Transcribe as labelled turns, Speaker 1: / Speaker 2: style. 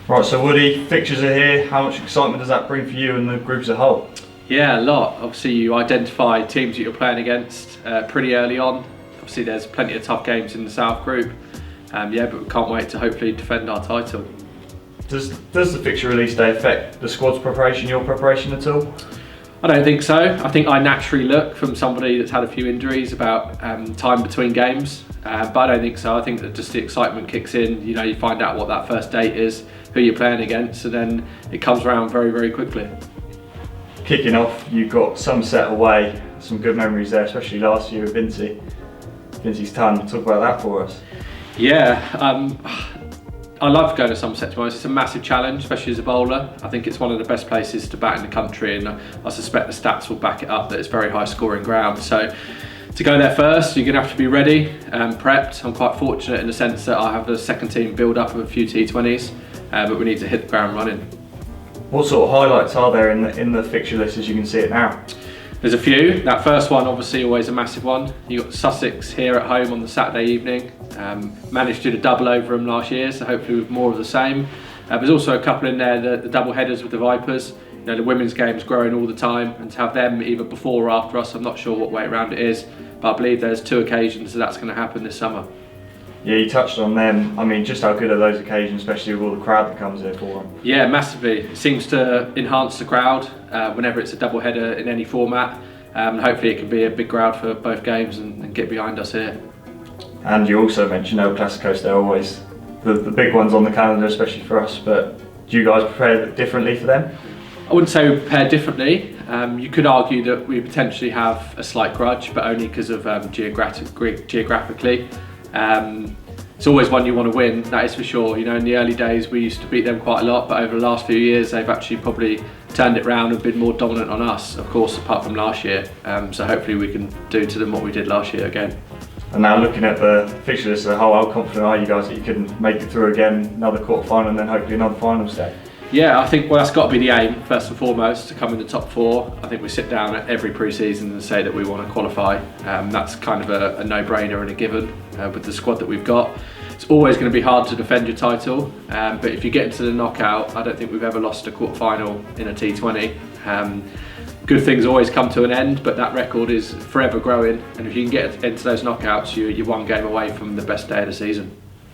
Speaker 1: Right, so Woody, fixtures are here. How much excitement does that bring for you and the group as a whole?
Speaker 2: Yeah, a lot. Obviously you identify teams that you're playing against pretty early on. Obviously there's plenty of tough games in the South group. But we can't wait to hopefully defend our title.
Speaker 1: Does the fixture release day affect the squad's preparation, your preparation at all?
Speaker 2: I don't think so. I think I naturally look from somebody that's had a few injuries about time between games, but I don't think so. I think that just the excitement kicks in. You know, you find out what that first date is, who you're playing against, and then it comes around very, very quickly.
Speaker 1: Kicking off, you've got Somerset away, some good memories there, especially last year with Vincey's ton. Talk about that for us.
Speaker 2: Yeah, I love going to Somerset, to be honest. It's a massive challenge, especially as a bowler. I think it's one of the best places to bat in the country, and I suspect the stats will back it up that it's very high scoring ground. So to go there first, you're going to have to be ready and prepped. I'm quite fortunate in the sense that I have a second team build up of a few T20s, but we need to hit the ground running.
Speaker 1: What sort of highlights are there in the fixture list as you can see it now?
Speaker 2: There's a few. That first one, obviously, always a massive one. You got Sussex here at home on the Saturday evening. Managed to do the double over them last year, so hopefully with more of the same. There's also a couple in there, the double headers with the Vipers. You know, the women's game's growing all the time, and to have them either before or after us, I'm not sure what way around it is, but I believe there's 2 occasions that that's going to happen this summer.
Speaker 1: Yeah, you touched on them. I mean, just how good are those occasions, especially with all the crowd that comes here for them?
Speaker 2: Yeah, massively. It seems to enhance the crowd whenever it's a double header in any format. Hopefully it can be a big crowd for both games and get behind us here.
Speaker 1: And you also mentioned El Clásicos, they're always the big ones on the calendar, especially for us, but do you guys prepare differently for them?
Speaker 2: I wouldn't say we prepare differently. You could argue that we potentially have a slight grudge, but only because of geographically. It's always one you want to win, that is for sure. You know, in the early days we used to beat them quite a lot, but over the last few years they've actually probably turned it round and been more dominant on us, of course, apart from last year. So hopefully we can do to them what we did last year again.
Speaker 1: And now looking at the fixture list as a whole, how confident are you guys that you can make it through again, another quarter final and then hopefully another final step?
Speaker 2: Yeah, I think that's got to be the aim, first and foremost, to come in the top 4. I think we sit down at every pre-season and say that we want to qualify. That's kind of a no-brainer and a given with the squad that we've got. It's always going to be hard to defend your title, but if you get into the knockout, I don't think we've ever lost a quarter-final in a T20. Good things always come to an end, but that record is forever growing, and if you can get into those knockouts, you're one game away from the best day of the season.